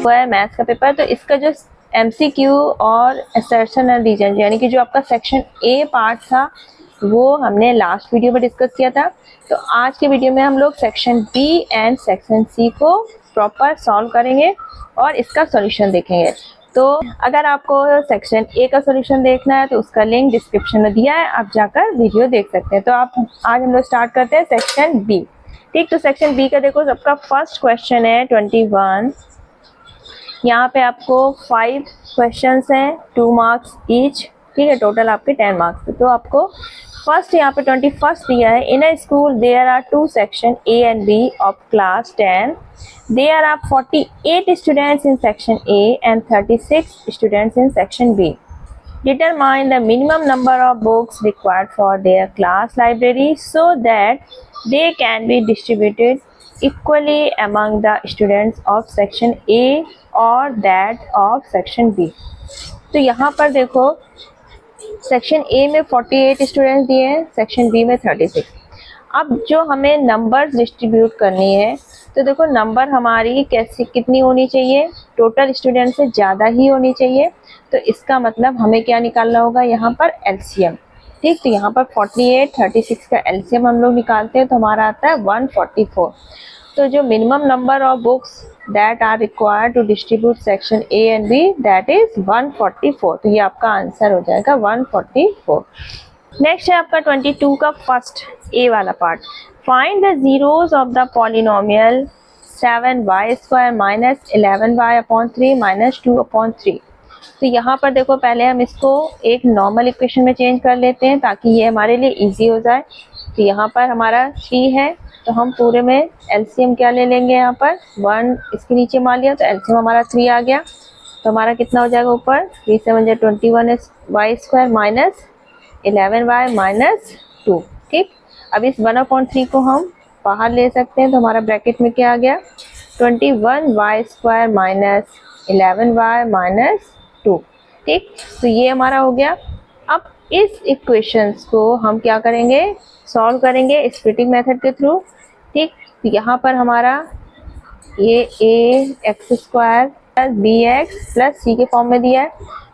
हुआ है मैथ्स का पेपर, तो इसका जो MCQ और असर्शन एंड रीजन यानी कि जो आपका सेक्शन ए पार्ट था वो हमने लास्ट वीडियो में डिस्कस किया था। तो आज के वीडियो में हम लोग section B and section C को प्रॉपर सॉल्व करेंगे और इसका सॉल्यूशन देखेंगे। तो अगर आपको सेक्शन ए का सॉल्यूशन देखना है तो उसका लिंक डिस्क्रिप्शन में दिया है, आप जाकर वीडियो देख सकते हैं। तो आप आज हम लोग स्टार्ट करते हैं सेक्शन बी। ठीक, तो सेक्शन बी का देखो सबका फर्स्ट क्वेश्चन है 21। यहाँ पे आपको 5 क्वेश्चंस हैं, 2 मार्क्स ईच। ठीक है, टोटल आपके 10 मार्क्स। तो आपको फर्स्ट यहाँ पे 21 दिया है। In a school there are 2 section A and B of class 10. There are 48 students in section A and 36 students in section B. Determine the minimum number of books required for their class library so that they can be distributed equally among the students of section A or that of section B. तो यहाँ पर देखो section A में 48 students दिए हैं, section B में 36। अब जो हमें नंबर्स डिस्ट्रीब्यूट करनी है तो देखो नंबर हमारी कैसी कितनी होनी चाहिए, टोटल स्टूडेंट से ज़्यादा ही होनी चाहिए। तो इसका मतलब हमें क्या निकालना होगा यहाँ पर एलसीएम। ठीक, तो यहाँ पर 48 36 का एलसीएम हम लोग निकालते हैं तो हमारा आता है 144। तो जो minimum number of books that are required to distribute section A and B that is 144। तो ये आपका आंसर हो जाएगा 144। नेक्स्ट है आपका 22 का फर्स्ट ए वाला part. Find the zeros of the polynomial 7y² minus 11y/3 minus 2/3। तो यहाँ पर देखो पहले हम इसको एक नॉर्मल इक्वेशन में चेंज कर लेते हैं ताकि ये हमारे लिए इजी हो जाए। तो यहाँ पर हमारा 3 है तो हम पूरे में एलसीएम क्या ले लेंगे, यहाँ पर 1 इसके नीचे मान लिया तो एलसीएम हमारा 3 आ गया। तो हमारा कितना हो जाएगा ऊपर 3 7 21y² माइनस 11y माइनस 2। ठीक, अब इस 1/3 को हम बाहर ले सकते हैं तो हमारा ब्रैकेट में क्या आ गया 21y² माइनस 11y माइनस 2। ठीक, तो ये हमारा हो गया। अब इस इक्वेशंस को हम क्या करेंगे, सॉल्व करेंगे स्प्लिटिंग मेथड के थ्रू। ठीक, तो यहाँ पर हमारा ये ax² plus bx plus c के फॉर्म में दिया है।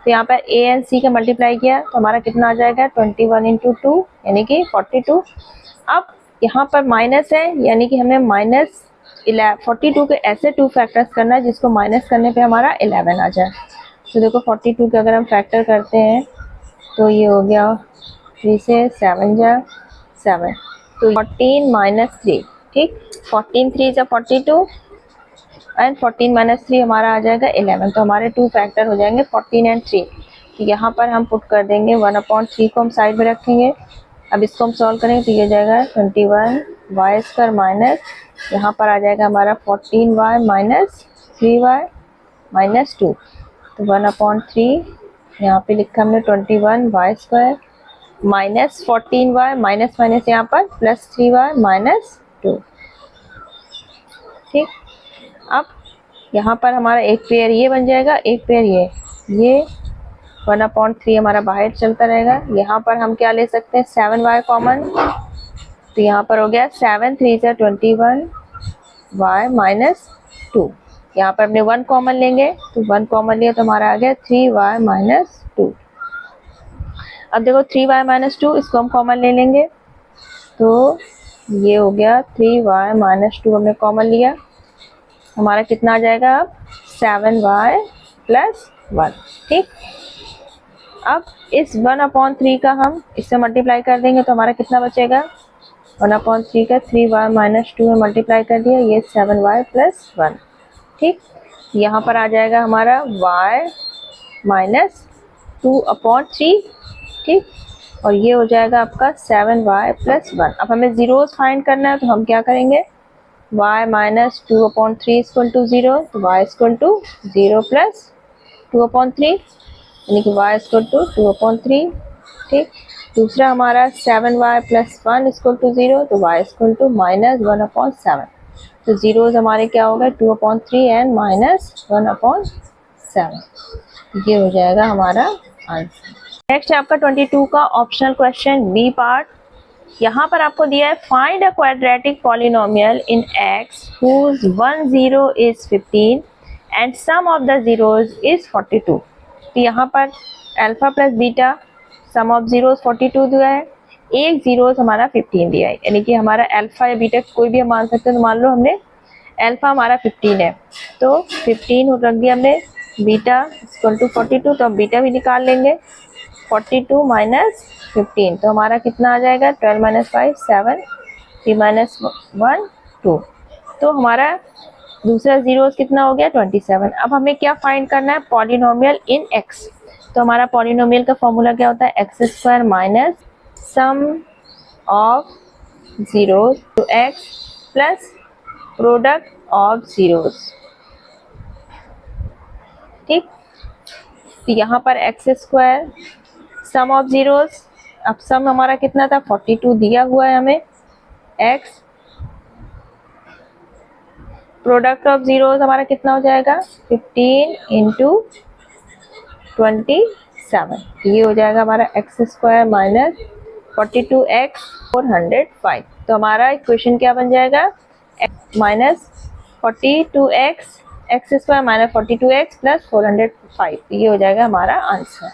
तो यहाँ पर a एंड c का मल्टीप्लाई किया तो हमारा कितना आ जाएगा 21 × 2 यानी कि 42। अब यहाँ पर माइनस है यानी कि हमें माइनस 42 के ऐसे 2 फैक्टर्स करना है जिसको माइनस करने पे हमारा 11 आ जाए। तो देखो 42 के अगर हम फैक्टर करते हैं तो ये हो गया 3 से 7 जा 7 तो 14 माइनस 3। ठीक, 14 3 जा 42 एंड 14 माइनस 3 हमारा आ जाएगा 11। तो हमारे 2 फैक्टर हो जाएंगे 14 एंड 3। तो यहाँ पर हम पुट कर देंगे 1/3 को हम साइड में रखेंगे। अब इसको हम सॉल्व करेंगे तो ये हो जाएगा 21y² माइनस यहाँ पर आ जाएगा हमारा 14y माइनस 3y माइनस 2। तो 1/3 यहाँ पे लिखा हमने 21y² minus 14y minus minus यहाँ पर प्लस 3y माइनस 2। ठीक, अब यहाँ पर हमारा एक पेयर ये बन जाएगा, एक पेयर ये 1/3 हमारा बाहर चलता रहेगा। यहाँ पर हम क्या ले सकते हैं 7y कॉमन। तो यहाँ पर हो गया 7 3 जा 21y माइनस 2। यहाँ पर हमने 1 कॉमन लेंगे तो 1 कॉमन लिया तो हमारा आ गया 3y माइनस 2। अब देखो 3y माइनस 2 इसको हम कॉमन ले लेंगे तो ये हो गया 3y माइनस 2 हमने कॉमन लिया, हमारा कितना आ जाएगा अब 7y प्लस 1। ठीक, अब इस 1/3 का हम इससे मल्टीप्लाई कर देंगे तो हमारा कितना बचेगा 1/3 का 3y माइनस 2 में मल्टीप्लाई कर दिया, ये 7y प्लस 1। ठीक, यहाँ पर आ जाएगा हमारा y माइनस 2/3। ठीक, और ये हो जाएगा आपका 7y प्लस 1। अब हमें जीरोस फाइंड करना है तो हम क्या करेंगे y माइनस 2/3 इक्वल टू 0। तो y इक्वल टू 0 प्लस 2/3 यानी कि y इक्वल टू 2/3। ठीक, दूसरा हमारा 7y प्लस 1 इक्वल टू 0 तो y इक्वल टू माइनस 1/7। तो जीरोज हमारे क्या होगा 2/3 एंड माइनस 1/7। ये हो जाएगा हमारा आंसर। नेक्स्ट है आपका 22 का ऑप्शनल क्वेश्चन बी पार्ट। यहाँ पर आपको दिया है find a quadratic polynomial in x whose 1 0 is 15 and sum of the zeros is 42। तो यहाँ पर alpha plus beta sum of zeros 42 दिया है, एक जीरोज हमारा 15 दिया है, यानी कि हमारा अल्फा या बीटा कोई भी हम मान सकते हैं। तो मान लो हमने अल्फा हमारा 15 है, तो 15 रख दिया हमने, बीटा इक्वल टू 42, तो हम बीटा भी निकाल लेंगे। 42 माइनस 15, तो हमारा कितना आ जाएगा, 12 माइनस 5 7, 3 माइनस 1 2। तो हमारा दूसरा जीरो कितना हो गया, 27। अब हमें क्या फाइंड करना है, पॉलिनोमियल इन एक्स। तो हमारा पॉलिनोमियल का फॉर्मूला क्या होता है, X square minus sum of zeros to X plus product of zeros. ठीक, तो यहाँ पर X square sum of zeros, अब सम हमारा कितना था, 42 दिया हुआ है हमें, एक्स प्रोडक्ट ऑफ जीरोज हमारा कितना हो जाएगा, 15 इंटू 27, ये हो जाएगा हमारा एक्स स्क्वायर माइनस 42x 405। तो हमारा इक्वेशन क्या बन जाएगा, minus 42x x square minus 42x plus 405, ये हो जाएगा हमारा आंसर।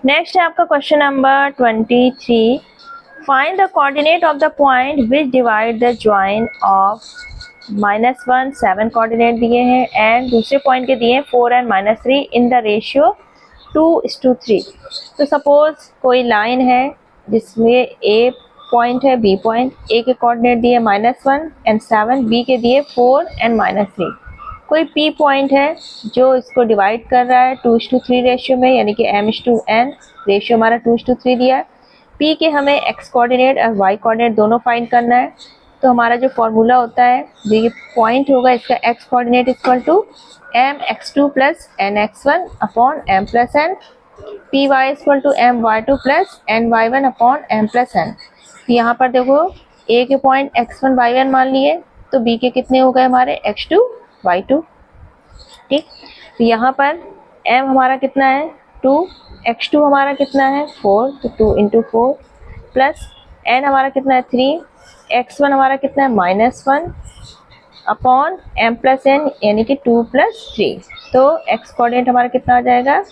नेक्स्ट है आपका question number 23, find the coordinate of the point which divide the join of -1 7 coordinate दिए हैं एंड दूसरे पॉइंट के दिए हैं 4 एंड -3 इन द रेशियो 2:3। तो सपोज कोई लाइन है जिसमें ए पॉइंट है, बी पॉइंट, ए के कोऑर्डिनेट दिए -1 एंड 7, बी के दिए 4 एंड -3। कोई पी पॉइंट है जो इसको डिवाइड कर रहा है 2:3 रेशियो में, यानी कि m:n, रेशियो हमारा 2:3 दिया है। पी के हमें एक्स कोऑर्डिनेट और वाई कोऑर्डिनेट दोनों फाइंड करना है। तो हमारा जो फॉर्मूला होता है, जो ये पॉइंट होगा इसका X coordinate equal to mx2 plus nx1 upon m plus n, P Y equal to my2 plus ny1 upon m plus n। यहाँ पर देखो ए के पॉइंट x1 y1 मान लिए, तो बी के कितने हो गए हमारे x2 y2। ठीक, तो यहाँ पर m हमारा कितना है 2, x2 हमारा कितना है 4, तो 2 इंटू 4 प्लस n हमारा कितना है 3, x1 हमारा कितना है -1 अपॉन m प्लस n, यानी कि 2 प्लस 3। तो x कोऑर्डिनेट हमारा कितना आ जाएगा,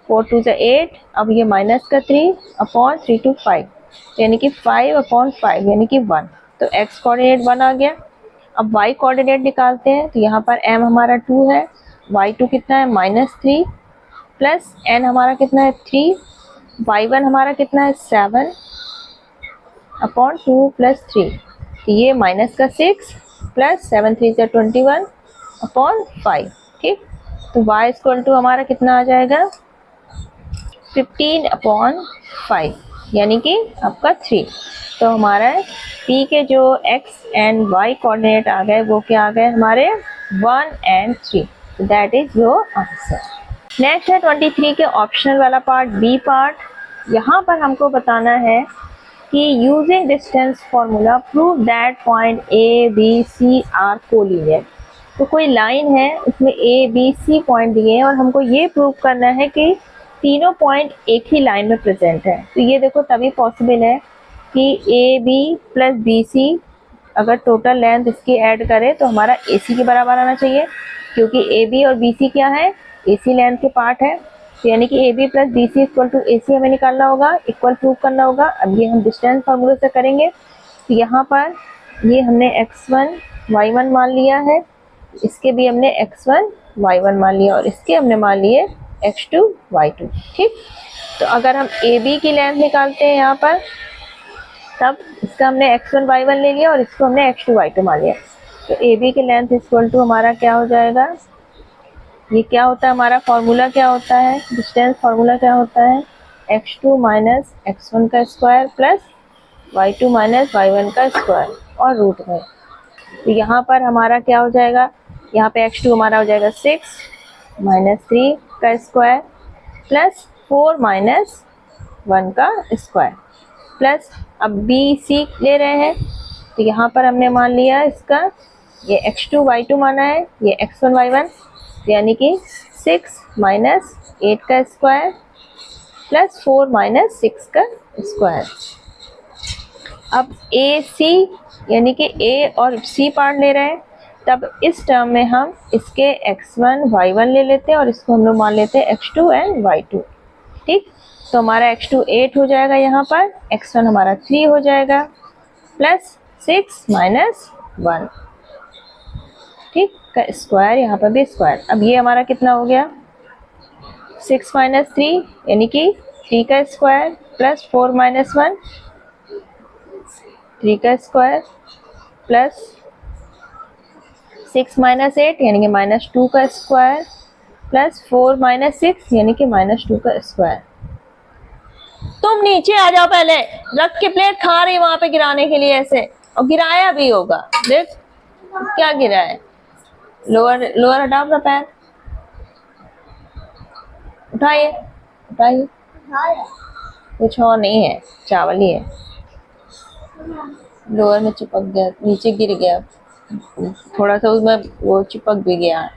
4 2 से 8, अब ये माइनस का 3 अपॉन 3 to 5, यानी कि 5 अपॉन 5 यानी कि 1। तो x कोऑर्डिनेट 1 आ गया। अब y कोऑर्डिनेट निकालते हैं, तो यहाँ पर m हमारा 2 है, y2 कितना है -3 प्लस n हमारा कितना है 3, y1 हमारा कितना है 7 अपॉन 2 प्लस 3, तो ये माइनस का 6 प्लस 7 3 से 21 अपॉन 5। ठीक, तो y इक्वल टू हमारा कितना आ जाएगा 15 अपॉन 5, यानी कि आपका 3। तो हमारा p के जो x एंड y कोऑर्डिनेट आ गए वो क्या आ गए हमारे 1 and 3, that is your answer. Next है 23 के ऑप्शनल वाला पार्ट, बी पार्ट। यहाँ पर हमको बताना है कि using distance formula prove that point A B C are collinear. तो कोई लाइन है उसमें ए बी सी पॉइंट दिए हैं और हमको ये प्रूव करना है कि तीनों पॉइंट एक ही लाइन में प्रेजेंट है। तो ये देखो तभी पॉसिबल है कि A B plus B C अगर टोटल लेंथ इसकी ऐड करें तो हमारा ए सी के बराबर आना चाहिए, क्योंकि ए बी और बी सी क्या है, ए सी लेंथ के पार्ट है। तो यानी कि A B plus B C equal to A C हमें निकालना होगा, इक्वल प्रूव करना होगा। अब ये हम डिस्टेंस फार्मूले से करेंगे। तो यहाँ पर ये हमने x1 y1 मान लिया है, इसके भी हमने x1 y1 मान लिया और इसके हमने मान लिए x2 y2। ठीक, तो अगर हम ए बी की लेंथ निकालते हैं यहाँ पर, तब इसका हमने x1 y1 ले लिया और इसको हमने x2 y2 मान लिया। तो ए बी की लेंथ इक्वल टू हमारा क्या हो जाएगा, ये क्या होता है हमारा फॉर्मूला क्या होता है, डिस्टेंस फार्मूला क्या होता है, x2 माइनस x1 का square plus y2 minus y1 का स्क्वायर और रूट में। तो यहाँ पर हमारा क्या हो जाएगा, यहाँ पे x2 हमारा हो जाएगा 6 माइनस 3 का स्क्वायर प्लस 4 माइनस 1 का स्क्वायर प्लस, अब बी सी ले रहे हैं तो यहाँ पर हमने मान लिया इसका, ये x2 y2 माना है, ये x1 y1, यानी कि 6 माइनस 8 का स्क्वायर प्लस 4 माइनस 6 का स्क्वायर। अब ए सी यानी कि ए और सी पार्ट ले रहे हैं, तब इस टर्म में हम इसके x1 y1 ले लेते हैं और इसको हम लोग मान लेते हैं x2 एंड y2। ठीक, तो हमारा x2 8 हो जाएगा, यहाँ पर x1 हमारा 3 हो जाएगा, प्लस 6 माइनस 1, ठीक, का स्क्वायर, यहाँ पर भी स्क्वायर। अब ये हमारा कितना हो गया, 6 माइनस 3 यानी कि 3 का स्क्वायर, प्लस 4 माइनस 1 3 का स्क्वायर, प्लस 6 माइनस 8 यानी कि माइनस 2 का स्क्वायर, प्लस 4 माइनस 6 यानी कि माइनस 2 का स्क्वायर। तुम नीचे आ जाओ, पहले रख के प्लेट खा रही वहां पे गिराने के लिए ऐसे, और गिराया भी होगा, देख क्या गिरा है। लोअर लोअर हटाओ अपना पैर, उठाइए उठाइए, कुछ और नहीं है, चावल ही है, लोअर में चिपक गया, नीचे गिर गया थोड़ा सा, उसमें वो चिपक भी गया।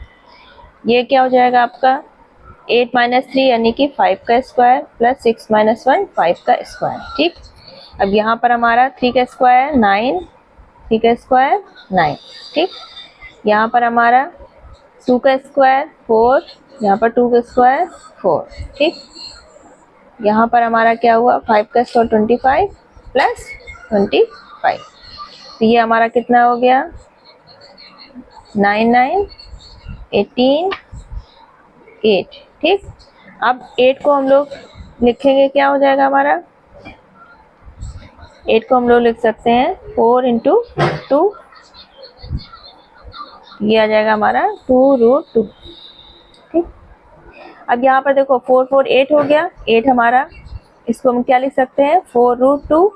ये क्या हो जाएगा आपका 8 माइनस 3 यानी कि 5 का स्क्वायर, प्लस 6 माइनस 1 5 का स्क्वायर। ठीक, अब यहाँ पर हमारा 3 का स्क्वायर 9, 3 का स्क्वायर 9। ठीक, यहाँ पर हमारा 2 का स्क्वायर 4, यहाँ पर 2 का स्क्वायर 4। ठीक, यहाँ पर हमारा क्या हुआ 5 का स्क्वायर 25 प्लस 25, तो ये हमारा कितना हो गया 9 9 18 8। ठीक, अब 8 को हम लोग लिखेंगे, क्या हो जाएगा हमारा 8 को हम लोग लिख सकते हैं 4 इंटू 2, ये आ जाएगा हमारा 2√2। ठीक, अब यहाँ पर देखो 4 4 8 हो गया, 8 हमारा, इसको हम क्या लिख सकते हैं 4√2, तो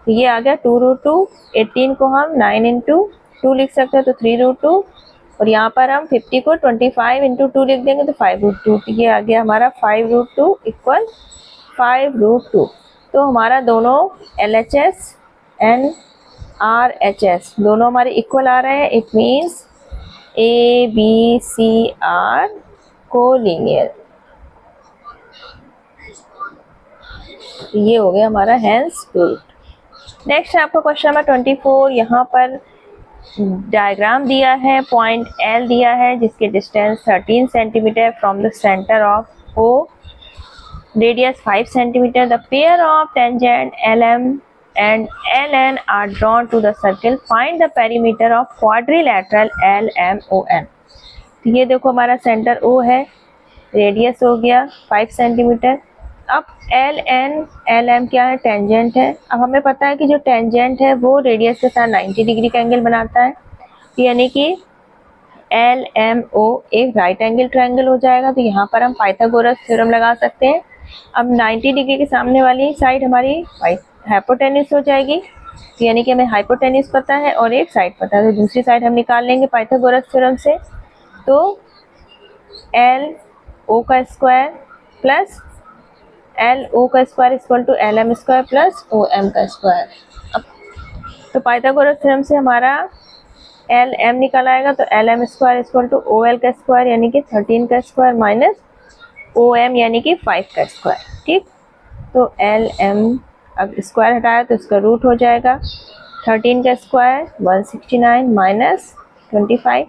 ये आ गया 2√2। 18 को हम 9 इंटू 2 लिख सकते हैं, तो 3√2, और यहाँ पर हम 50 को 25 इंटू 2 लिख देंगे तो 5√2, तो ये आ गया हमारा 5√2 इक्वल 5√2। तो हमारा दोनों LHS एंड RHS दोनों हमारे इक्वल आ रहे हैं, it means ABC are collinear. ये हो गया हमारा हेंस प्रूव्ड। नेक्स्ट आपका क्वेश्चन नंबर 24, यहाँ पर डायग्राम दिया है, पॉइंट L दिया है जिसकी distance 13 centimetre from the centre of O, radius 5 centimetre. The pair of tangent LM and LN are drawn to the circle. Find the perimeter of quadrilateral LMOM। तो ये देखो हमारा सेंटर O है, radius हो गया 5 सेंटीमीटर। अब LN LM क्या है, टेंजेंट है। अब हमें पता है कि जो टेंजेंट है वो रेडियस के साथ 90 डिग्री का एंगल बनाता है, यानी कि LMO एक राइट एंगल ट्रायंगल हो जाएगा। तो यहाँ पर हम पाइथागोरस थ्योरम लगा सकते हैं। अब 90 डिग्री के सामने वाली साइड हमारी हाइपोटेन्यूस हो जाएगी, तो यानी कि हमें हाइपोटेन्यूस पता है और एक साइड पता है, तो दूसरी साइड हम निकाल लेंगे पाइथागोरस थ्योरम से। तो LO का स्क्वायर प्लस LO का square equal to LM square plus OM का स्क्वायर। अब तो पाइथागोरस थ्योरम से हमारा LM निकल आएगा, तो LM square equal to OL का स्क्वायर यानी कि 13 का स्क्वायर माइनस OM यानी कि 5 का स्क्वायर। ठीक, तो LM अब स्क्वायर हटाया तो इसका रूट हो जाएगा, 13 का स्क्वायर 169 माइनस 25,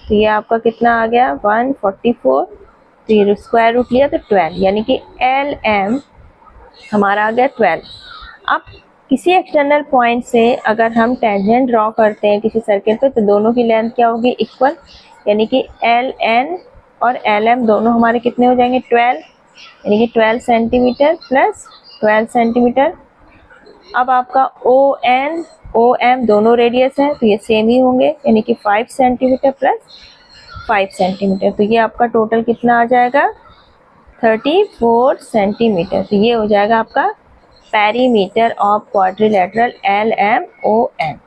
तो ये आपका कितना आ गया 144, तो ये स्क्वायर रूट लिया तो 12, यानी कि LM हमारा आ गया 12। अब किसी एक्सटर्नल पॉइंट से अगर हम टेंजेंट ड्रॉ करते हैं किसी सर्किल पे, तो दोनों की लेंथ क्या होगी इक्वल, यानी कि LN और LM दोनों हमारे कितने हो जाएंगे 12, यानी कि 12 सेंटीमीटर प्लस 12 सेंटीमीटर। अब आपका ON OM दोनों रेडियस है तो ये सेम ही होंगे, यानी कि 5 सेंटीमीटर प्लस 5 सेंटीमीटर, तो ये आपका टोटल कितना आ जाएगा 34 सेंटीमीटर। तो ये हो जाएगा आपका perimeter of quadrilateral LMOM।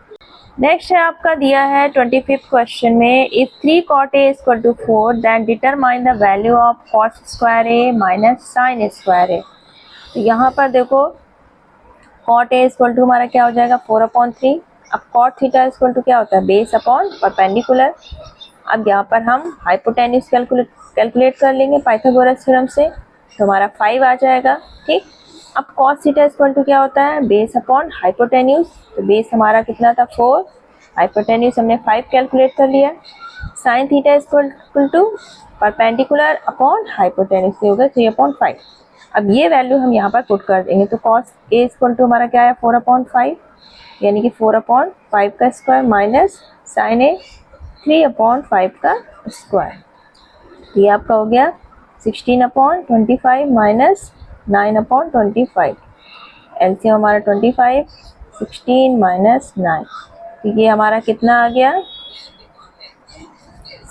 Next है आपका दिया है 25th क्वेश्चन में, if 3 cot A equal to 4 then determine the value of cos square A minus sine square A। तो यहाँ पर देखो cot A इक्वल टू हमारा क्या हो जाएगा 4/3। अब cot थीटा इक्वल टू क्या होता है बेस अपॉन परपेंडिकुलर। अब यहाँ पर हम हाइपोटेन्यूस कैलकुलेट कर लेंगे पाइथागोरस थ्योरम से, तो हमारा 5 आ जाएगा। ठीक, अब cos थीटा इक्वल टू क्या होता है बेस अपॉन हाइपोटेन्यूस, तो बेस हमारा कितना था 4, हाइपोटेन्यूज हमने 5 कैलकुलेट कर लिया। Sine theta equal to perpendicular upon hypotenuse ये होगा 3/5। अब ये वैल्यू हम यहाँ पर पुट कर देंगे तो कॉस ए इक्वल टू हमारा क्या है 4/5, यानी कि 4/5 का स्क्वायर माइनस साइन ए 3/5 का स्क्वायर। ये आपका हो गया 16/25 माइनस 9/25। एलसीएम हमारा 25, 16 माइनस 9, तो ये हमारा कितना आ गया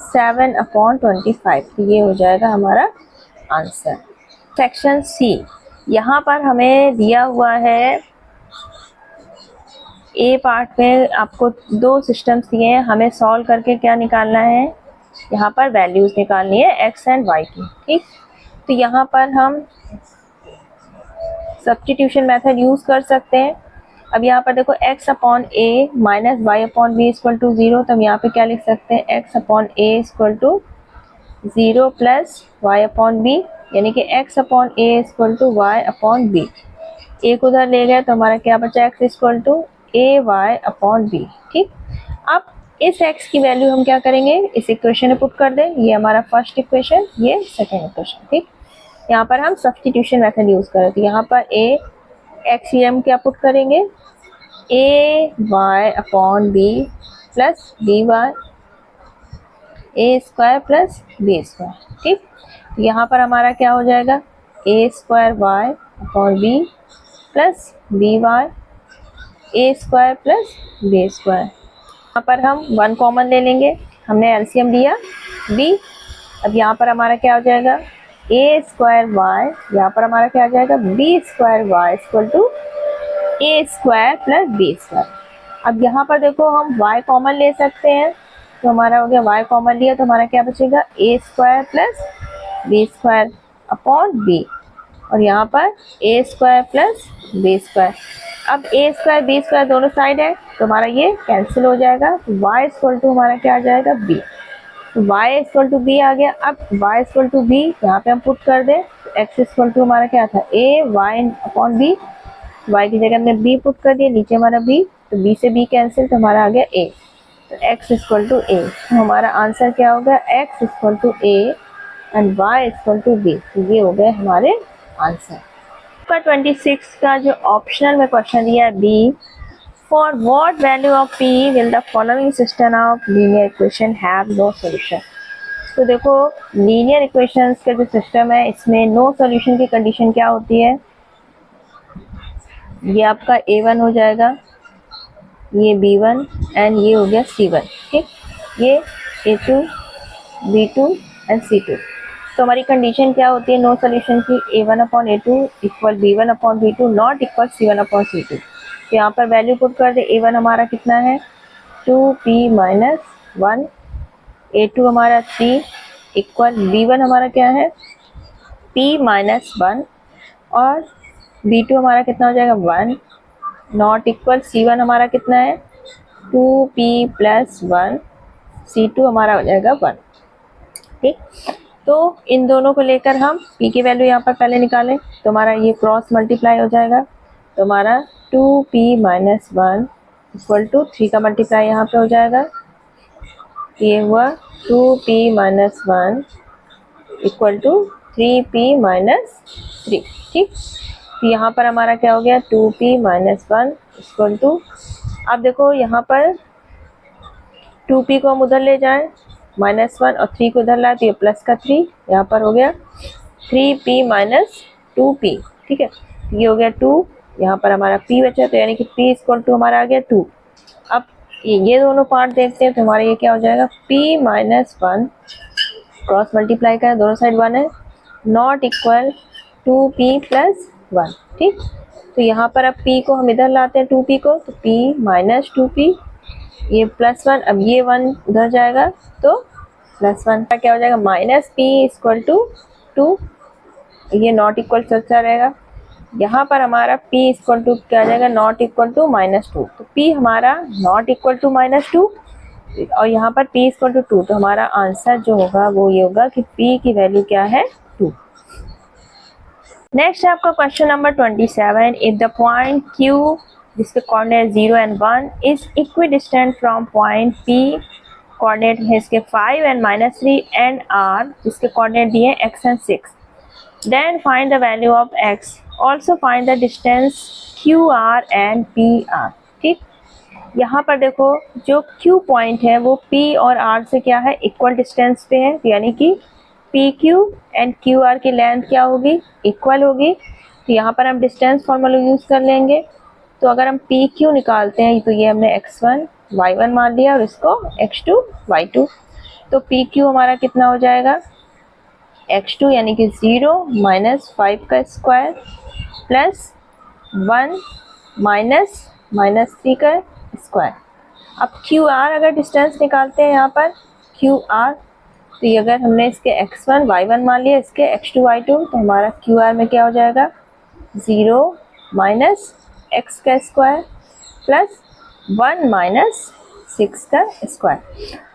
7/25। तो ये हो जाएगा हमारा आंसर। सेक्शन सी, यहाँ पर हमें दिया हुआ है ए पार्ट में आपको दो सिस्टम्स दिए हैं, हमें सॉल्व करके क्या निकालना है, यहाँ पर वैल्यूज निकालनी है एक्स एंड वाई की। ठीक, तो यहाँ पर हम सब्स्टिट्यूशन मेथड यूज कर सकते हैं। अब यहाँ पर देखो x/a minus y/b equal to 0, तो हम यहाँ पे क्या लिख सकते हैं x/a equal to 0 plus y/b, यानी कि x/a इक्वल टू y/b। एक उधर ले गए तो हमारा क्या बचा x इक्वल टू ay/b। ठीक, अब इस x की वैल्यू हम क्या करेंगे, इस इक्वेशन में पुट कर दें। ये हमारा फर्स्ट इक्वेशन, ये सेकेंड इक्वेशन। ठीक, यहाँ पर हम सब्स्टिट्यूशन मेथड यूज करें तो यहाँ पर x हम क्या पुट करेंगे ay/b plus by a square plus b square. ठीक, यहाँ पर हमारा क्या हो जाएगा a square y/b plus by a square plus b square. यहाँ पर हम 1 कॉमन ले लेंगे, हमने एलसीएम लिया b। अब यहाँ पर हमारा क्या हो जाएगा a स्क्वायर y, यहाँ पर हमारा क्या आ जाएगा b square y equal to a square plus b square. अब यहाँ पर देखो हम y कॉमन ले सकते हैं, तो हमारा हो गया y कॉमन लिया तो हमारा क्या बचेगा a square plus b square upon b, और यहाँ पर a square plus b square. अब a स्क्वायर b स्क्वायर दोनों साइड है तो हमारा ये कैंसिल हो जाएगा, y इक्वल टू हमारा क्या आ जाएगा b, तो y इक्वल टू b आ गया। अब y इक्वल टू b यहाँ पे हम पुट कर दें तो x इक्वल टू हमारा क्या था a y upon b, y की जगह हमने b पुट कर दिया, नीचे हमारा b, तो b से b कैंसिल तो हमारा आ गया a, तो x इक्वल टू a। तो हमारा आंसर क्या होगा x equal to a and y equal to b। तो ये हो गए हमारे आंसर। 26 का जो ऑप्शनल में क्वेश्चन दिया है B, for what value of p will the following system of linear equation have no solution. तो देखो लीनियर इक्वेशंस का जो सिस्टम है इसमें नो सॉल्यूशन की कंडीशन क्या होती है, ये आपका a1 हो जाएगा, ये b1 एंड ये हो गया c1। ठीक, ये a2 b2 एंड c2। तो हमारी कंडीशन क्या होती है नो सॉल्यूशन की, a1/a2 equal b1/b2 not equal c1/c2। तो यहाँ पर वैल्यू पुट कर दे, a1 हमारा कितना है 2p माइनस 1, a2 हमारा 3 इक्वल b1 हमारा क्या है p माइनस 1, और b2 हमारा कितना हो जाएगा 1 नॉट इक्वल c1 हमारा कितना है 2p प्लस 1, c2 हमारा हो जाएगा 1। ठीक, तो इन दोनों को लेकर हम p की वैल्यू यहाँ पर पहले निकालें तो हमारा ये क्रॉस मल्टीप्लाई हो जाएगा, तो हमारा 2p माइनस 1 इक्वल टू 3 का मल्टीप्लाई यहाँ पे हो जाएगा, ये हुआ 2p minus 1 equal to 3p minus 3। ठीक, तो यहाँ पर हमारा क्या हो गया 2p माइनस 1 इक्वल टू, अब देखो यहाँ पर 2p को हम उधर ले जाएं -1 और 3 को उधर लाए तो ये प्लस का 3, यहाँ पर हो गया 3p माइनस 2p। ठीक है, ये हो गया 2, यहाँ पर हमारा p बचा, तो यानी कि p इक्वल टू हमारा आ गया 2। अब ये दोनों पार्ट देखते हैं तो हमारा ये क्या हो जाएगा p माइनस 1 क्रॉस मल्टीप्लाई का दोनों साइड 1 है नॉट इक्वल 2p प्लस 1। ठीक, तो यहाँ पर अब p को हम इधर लाते हैं 2p को, तो p माइनस 2p, ये प्लस 1, अब ये 1 उधर जाएगा तो प्लस 1 का क्या हो जाएगा माइनस p इक्वल टू 2, ये नॉट इक्वल चलता रहेगा। यहाँ पर हमारा p इक्वल टू क्या आ जाएगा नॉट इक्वल टू -2, तो p हमारा नॉट इक्वल टू -2 और यहाँ पर p इक्वल टू 2, तो हमारा आंसर जो होगा वो ये होगा कि p की वैल्यू क्या है 2। नेक्स्ट है आपका question number 27, if the point q जिसके coordinate 0 and 1 is equidistant from point P, coordinate है इसके 5 and -3 एंड R जिसके कोऑर्डिनेट दिए x and 6. Then find the value of x. Also find the distance QR and PR. ठीक, यहाँ पर देखो जो Q पॉइंट है वो P और R से क्या है, इक्वल डिस्टेंस पे है, यानी कि PQ एंड QR की लेंथ क्या होगी, इक्वल होगी. तो यहाँ पर हम डिस्टेंस फॉर्मूला यूज़ कर लेंगे. तो अगर हम PQ निकालते हैं तो ये हमने x1 y1 मान लिया और इसको x2 y2. तो PQ हमारा कितना हो जाएगा, x2 यानी कि 0 - 5 का स्क्वायर प्लस 1 -3 का स्क्वायर. अब QR अगर डिस्टेंस निकालते हैं यहाँ पर QR, तो ये अगर हमने इसके x1 y1 मान लिया, इसके x2 y2, तो हमारा QR में क्या हो जाएगा, 0 - x का स्क्वायर प्लस 1 - 6 का स्क्वायर.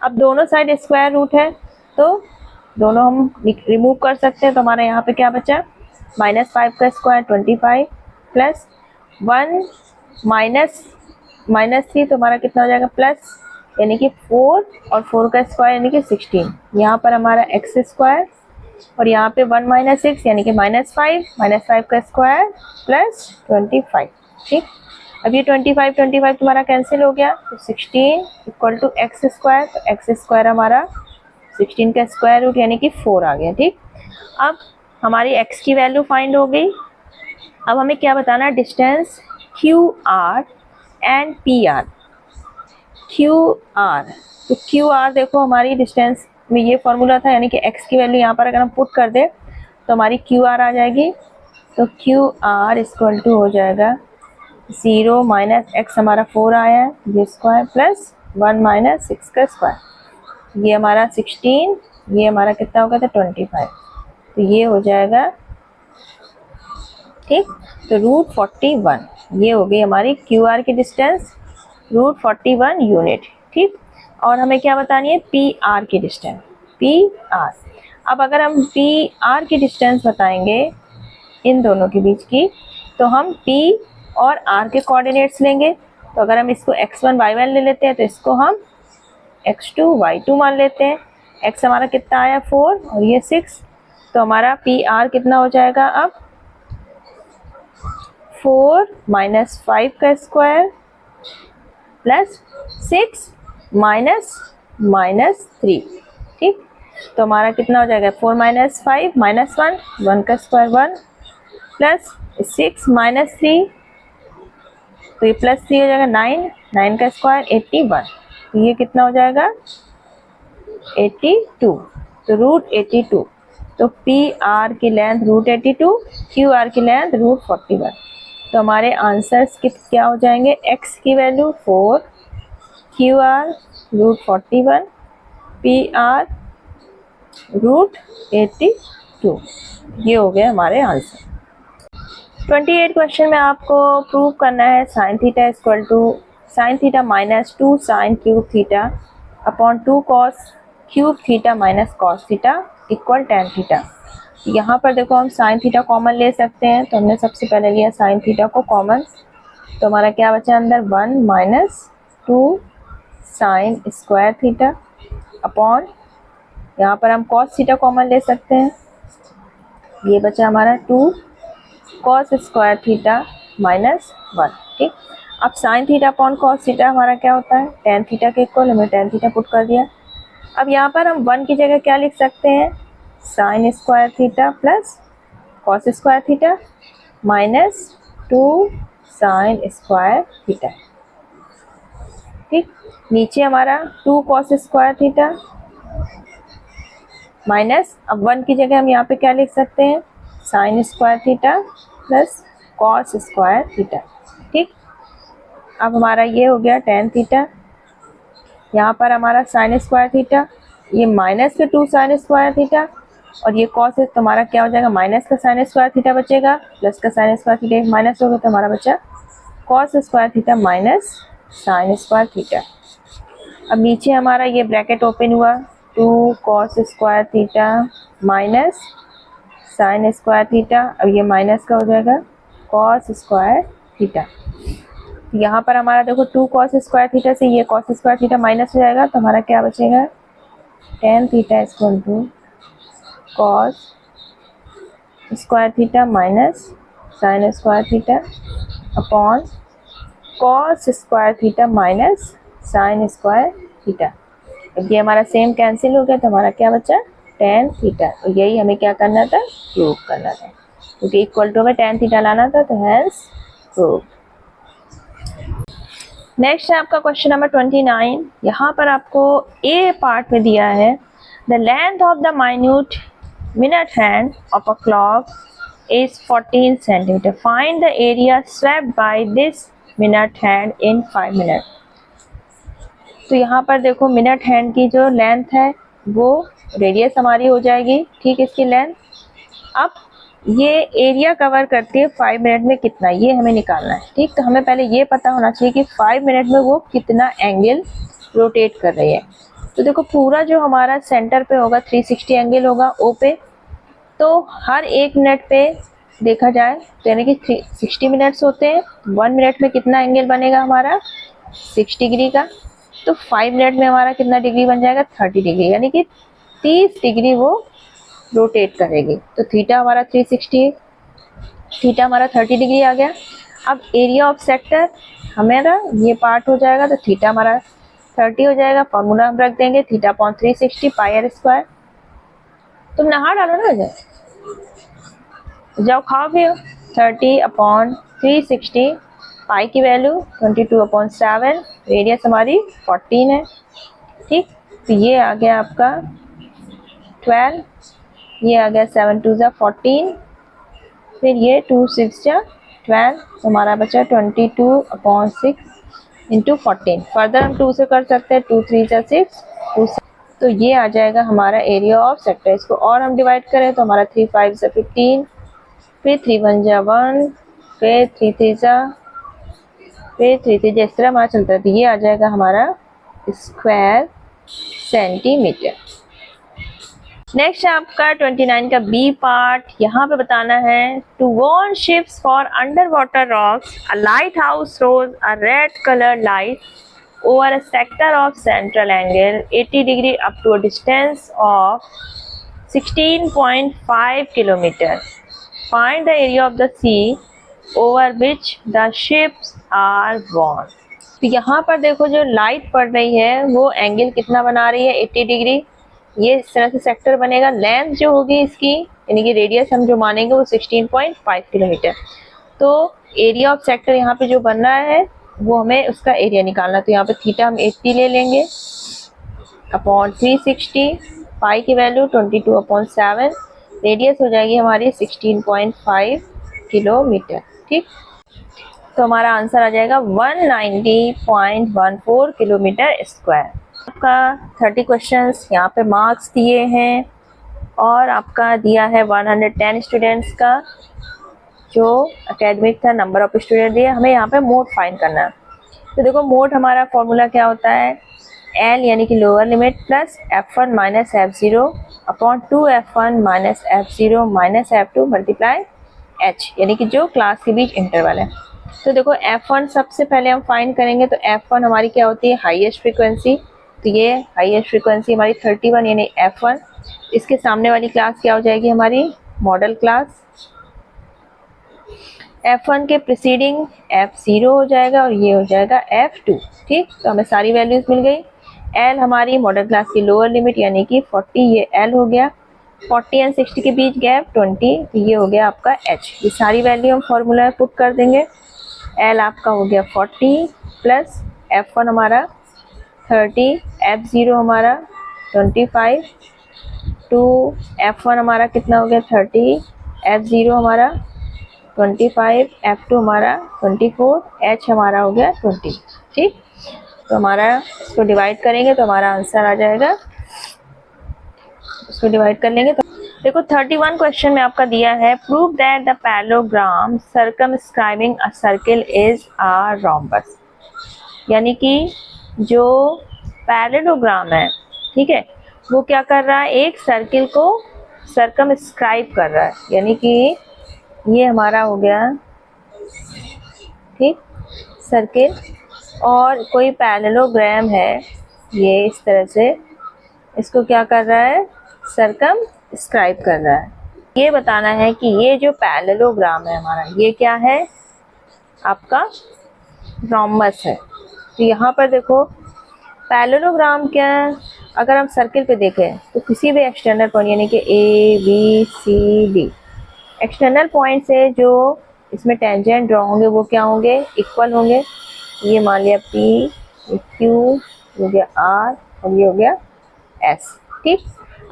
अब दोनों साइड स्क्वायर रूट है तो दोनों हम रिमूव कर सकते हैं. तो हमारा यहाँ पे क्या बचा, -5 का स्क्वायर 25 प्लस 1 -3, तो हमारा कितना हो जाएगा, प्लस यानी कि 4 और 4 का स्क्वायर यानी कि 16. यहाँ पर हमारा x स्क्वायर और यहाँ पे 1 - 6 यानी कि -5 का स्क्वायर प्लस 25. ठीक, अब ये 25 तुम्हारा कैंसिल हो गया, तो 16 इक्वल टू x स्क्वायर. तो x स्क्वायर हमारा 16 का स्क्वायर रूट यानी कि 4 आ गया. ठीक, अब हमारी x की वैल्यू फाइंड हो गई. अब हमें क्या बताना है, distance QR and PR. QR, तो QR देखो हमारी डिस्टेंस में ये फॉर्मूला था, यानी कि x की वैल्यू यहाँ पर अगर हम पुट कर दे तो हमारी QR आ जाएगी. तो QR इक्वल टू हो जाएगा 0 - x हमारा 4 आया है, ये स्क्वायर प्लस 1 - 6 का स्क्वायर. ये हमारा 16, ये हमारा कितना होगा था 25. तो ये हो जाएगा. ठीक, तो √41 ये हो गई हमारी QR की डिस्टेंस, √41 यूनिट. ठीक, और हमें क्या बतानी है, PR की डिस्टेंस, PR. अब अगर हम PR की डिस्टेंस बताएंगे इन दोनों के बीच की, तो हम P और R के कोऑर्डिनेट्स लेंगे. तो अगर हम इसको x1 y1 ले लेते हैं तो इसको हम x2 y2 मान लेते हैं. x हमारा कितना आया 4 और ये 6, तो हमारा PR कितना हो जाएगा, अब 4 - 5 का स्क्वायर प्लस 6 -3. ठीक, तो हमारा कितना हो जाएगा, 4 - 5 -1 का स्क्वायर 1 प्लस 6 - 3, तो ये प्लस 3 हो जाएगा 9 का स्क्वायर 81. तो ये कितना हो जाएगा 82, तो √82. तो PR की लेंथ √82, QR की लेंथ √41. तो हमारे आंसर्स क्या हो जाएंगे, x की वैल्यू 4, QR √41, PR √82. ये हो गया हमारे आंसर. 28 क्वेश्चन में आपको प्रूव करना है sin theta equal to sin theta -2 sin cube theta upon 2 cos cube theta minus cos theta equal tan theta. यहाँ पर देखो हम sin थीटा कॉमन ले सकते हैं, तो हमने सबसे पहले लिया sin थीटा को कॉमन. तो हमारा क्या बचा अंदर, 1 - 2 sin स्क्वायर थीटा अपॉन, यहाँ पर हम cos थीटा कॉमन ले सकते हैं, ये बचा हमारा 2 cos स्क्वायर थीटा -1. ठीक, अब sin theta upon cos theta हमारा क्या होता है, tan थीटा के इक्वल, हमने tan थीटा पुट कर दिया. अब यहाँ पर हम 1 की जगह क्या लिख सकते हैं, sin square theta plus cos square theta -2 sin square theta. ठीक, नीचे हमारा 2 cos स्क्वायर थीटा माइनस, अब 1 की जगह हम यहाँ पे क्या लिख सकते हैं, sin square theta plus cos square theta. ठीक, अब हमारा ये हो गया tan थीटा, यहाँ पर हमारा sin स्क्वायर थीटा, ये माइनस के 2 sin स्क्वायर थीटा, और ये cos है तो हमारा क्या हो जाएगा, माइनस का sin स्क्वायर थीटा बचेगा, प्लस का sin स्क्वायर थीटा माइनस हो गया, तो हमारा बचा cos square theta minus sin square theta. अब नीचे हमारा ये ब्रैकेट ओपन हुआ, 2 cos square theta minus sin square theta, अब ये माइनस का हो जाएगा cos स्क्वायर थीटा. यहाँ पर हमारा देखो 2 cos स्क्वायर थीटा से ये cos स्क्वायर थीटा माइनस हो जाएगा, तो हमारा क्या बचेगा, tan theta equal to cos square theta minus sin square theta upon cos square theta minus sin square theta. अब ये हमारा सेम कैंसिल हो गया, तो हमारा क्या बचा, tan थीटा। तो यही हमें क्या करना था, प्रूव करना था, क्योंकि इक्वल टू में tan थीटा लाना था, तो हैंस प्रूव। नेक्स्ट है आपका क्वेश्चन नंबर 29। यहाँ पर आपको ए पार्ट में दिया है, the length of the minute minute hand of a clock is 14 centimetre, find the area swept by this minute hand in 5 minute. तो यहाँ पर देखो मिनट हैंड की जो लेंथ है वो रेडियस हमारी हो जाएगी, ठीक, इसकी लेंथ। अब ये एरिया कवर करती है 5 मिनट में कितना, ये हमें निकालना है, ठीक। तो हमें पहले ये पता होना चाहिए कि 5 मिनट में वो कितना एंगल रोटेट कर रही है। तो देखो पूरा जो हमारा सेंटर पे होगा 360 एंगल होगा ओ पे, तो हर 1 मिनट पे देखा जाए तो यानी कि 60 मिनट्स होते हैं, 1 मिनट में कितना एंगल बनेगा हमारा 6 डिग्री का। तो 5 मिनट में हमारा कितना डिग्री बन जाएगा 30 डिग्री, यानी कि 30 डिग्री वो रोटेट करेगी। तो थीटा हमारा 360, थीटा हमारा 30 डिग्री आ गया। अब एरिया ऑफ सेक्टर हमारा ये पार्ट हो जाएगा, तो थीटा हमारा 30 हो जाएगा। फॉर्मूला हम रख देंगे theta upon 360 pi r square. तुम नहा डालो ना, जाओ खाओ पियो। 30 अपॉन 360, पाई की वैल्यू 22/7, रेडियस हमारी 14 है, ठीक। तो ये आ गया आपका 12, ये आ गया 7 2 ज़ा 14, फिर ये 2 6 ज़ा 12, तो हमारा बचा 22/6 इंटू 14। फर्दर हम 2 से कर सकते हैं, 2 3 ज़ा 6, 2 6, तो ये आ जाएगा हमारा एरिया ऑफ सेक्टर। इसको और हम डिवाइड करें तो हमारा 3 5 ज़ा 15, फिर 3 1 ज़ा 1, फिर 3 3 ज़ा, फिर 3 3 इस तरह हमारा चलता है। तो ये आ जाएगा हमारा स्क्वायर सेंटीमीटर। नेक्स्ट है आपका 29 का बी पार्ट। यहाँ पे बताना है, to warn ships for underwater rocks a lighthouse throws a red colour light over a sector of central angle 80 degree up to a distance of 16.5 kilometre, find the area of the sea over which the ships are warned. तो यहाँ पर देखो जो light पड़ रही है वो angle कितना बना रही है 80 डिग्री। ये इस तरह से सेक्टर बनेगा। लेंथ जो होगी इसकी यानी कि रेडियस हम जो मानेंगे वो 16.5 किलोमीटर। तो एरिया ऑफ सेक्टर यहाँ पे जो बन रहा है वो हमें उसका एरिया निकालना। तो यहाँ पे थीटा हम 80 ले लेंगे अपॉन 360, पाई की वैल्यू 22/7, रेडियस हो जाएगी हमारी 16.5 किलोमीटर, ठीक। तो हमारा आंसर आ जाएगा 190.14 किलोमीटर स्क्वायर। आपका 30 क्वेश्चंस यहाँ पे मार्क्स दिए हैं और आपका दिया है 110 स्टूडेंट्स का जो एकेडमिक था, नंबर ऑफ स्टूडेंट दिए। हमें यहाँ पे मोड फाइंड करना है। तो देखो मोड हमारा फॉर्मूला क्या होता है, एल यानी कि lower limit plus f1 minus f0 upon 2f1 minus f0 minus f2 multiply h, यानी कि जो क्लास के बीच इंटरवल है। तो देखो f1 सबसे पहले हम फाइंड करेंगे। तो f1 हमारी क्या होती है, हाईएस्ट फ्रीक्वेंसी। तो ये हाईएस्ट फ्रीक्वेंसी हमारी 31 यानी f1। इसके सामने वाली क्लास क्या हो जाएगी हमारी मॉडल क्लास। f1 के प्रीसीडिंग f0 हो जाएगा और ये हो जाएगा f2, ठीक। तो हमें सारी वैल्यूज मिल गई। l हमारी मॉडल क्लास की लोअर लिमिट यानी कि 40, ये l हो गया। 40 एंड 60 के बीच गैप 20, तो ये हो गया आपका h। ये सारी वैल्यू हम फॉर्मूला में पुट कर देंगे। l आपका हो गया 40 प्लस f1 हमारा 30, f0 हमारा 25, टू f1 हमारा कितना हो गया 30, f0 हमारा 25, f2 हमारा 24, h हमारा हो गया 20, ठीक। तो हमारा इसको डिवाइड करेंगे तो हमारा आंसर आ जाएगा, इसको डिवाइड कर लेंगे तो देखो 31 क्वेश्चन में आपका दिया है, prove that the parallelogram circumscribing a circle is a rhombus. यानी कि जो पैरेललोग्राम है, ठीक है, वो क्या कर रहा है, एक सर्किल को सर्कमस्क्राइब कर रहा है। यानी कि ये हमारा हो गया, ठीक, सर्किल और कोई पैरेललोग्राम है, ये इस तरह से इसको क्या कर रहा है, सर्कमस्क्राइब कर रहा है। ये बताना है कि ये जो पैरेललोग्राम है हमारा, ये क्या है, आपका रोम्बस है। तो यहाँ पर देखो पैरेललोग्राम क्या है, अगर हम सर्किल पे देखें तो किसी भी एक्सटर्नल पॉइंट यानी कि A B C D external point से जो इसमें टेंजेंट ड्रॉ होंगे वो क्या होंगे, इक्वल होंगे। ये मान लिया P, ये Q, हो गया R और ये हो गया S। ठीक,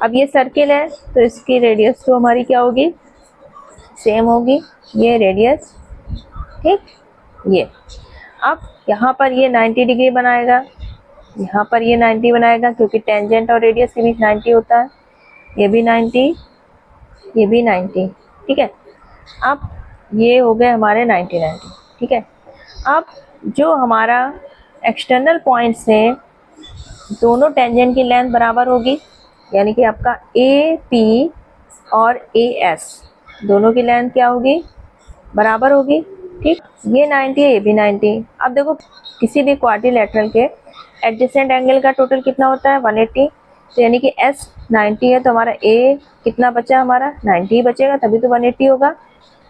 अब ये सर्किल है तो इसकी रेडियस तो हमारी क्या होगी, सेम होगी, ये रेडियस। ठीक, ये अब यहाँ पर ये 90 डिग्री बनाएगा, यहाँ पर ये 90 बनाएगा क्योंकि टेंजेंट और रेडियस के बीच 90 होता है। ये भी 90, ये भी 90। ठीक है, अब ये हो गए हमारे 90 90। ठीक है, अब जो हमारा एक्सटर्नल पॉइंट से दोनों टेंजेंट की लेंथ बराबर होगी, यानी कि आपका ए पी और ए एस दोनों की लेंथ क्या होगी, बराबर होगी। ठीक, ये 90 है, ये भी 90। अब देखो किसी भी क्वाड्रिलेटरल के एडजेसेंट एंगल का टोटल कितना होता है, 180। तो यानी कि एस 90 है तो हमारा ए कितना बचा, हमारा 90 ही बचेगा, तभी तो 180 होगा।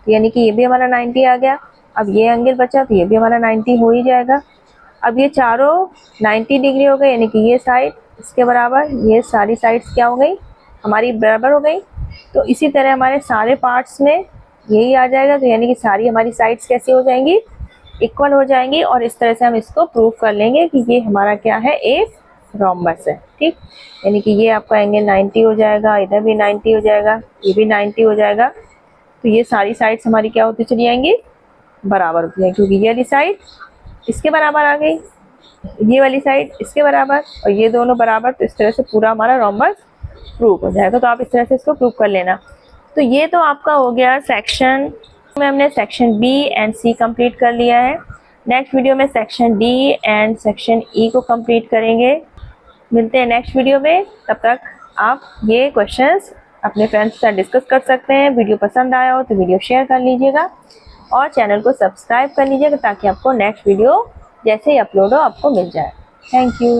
तो यानी कि ये भी हमारा 90 आ गया। अब ये एंगल बचा तो ये भी हमारा 90 हो ही जाएगा। अब ये चारों 90 डिग्री हो गए, यानी कि ये साइड इसके बराबर, ये सारी साइड्स क्या हो गई, हमारी बराबर हो गई। तो इसी तरह हमारे सारे पार्ट्स में यही आ जाएगा। तो यानी कि सारी हमारी साइड्स कैसी हो जाएंगी, इक्वल हो जाएंगी। और इस तरह से हम इसको प्रूव कर लेंगे कि ये हमारा क्या है, एक रोम्बस है। ठीक, यानी कि ये आपका एंगल 90 हो जाएगा, इधर भी 90 हो जाएगा, ये भी 90 हो जाएगा। तो ये सारी साइड्स हमारी क्या होती चली जाएंगी, बराबर होती है, क्योंकि ये वाली साइड इसके बराबर आ गई, ये वाली साइड इसके बराबर और ये दोनों बराबर। तो इस तरह से पूरा हमारा रोम्बस प्रूव हो जाएगा। तो आप इस तरह से इसको प्रूव कर लेना। तो ये तो आपका हो गया सेक्शन में, हमने section B and C complete कर लिया है। नेक्स्ट वीडियो में section D and section E को कंप्लीट करेंगे। मिलते हैं नेक्स्ट वीडियो में, तब तक आप ये क्वेश्चंस अपने फ्रेंड्स के साथ डिस्कस कर सकते हैं। वीडियो पसंद आया हो तो वीडियो शेयर कर लीजिएगा और चैनल को सब्सक्राइब कर लीजिएगा ताकि आपको नेक्स्ट वीडियो जैसे ही अपलोड हो आपको मिल जाए। Thank you.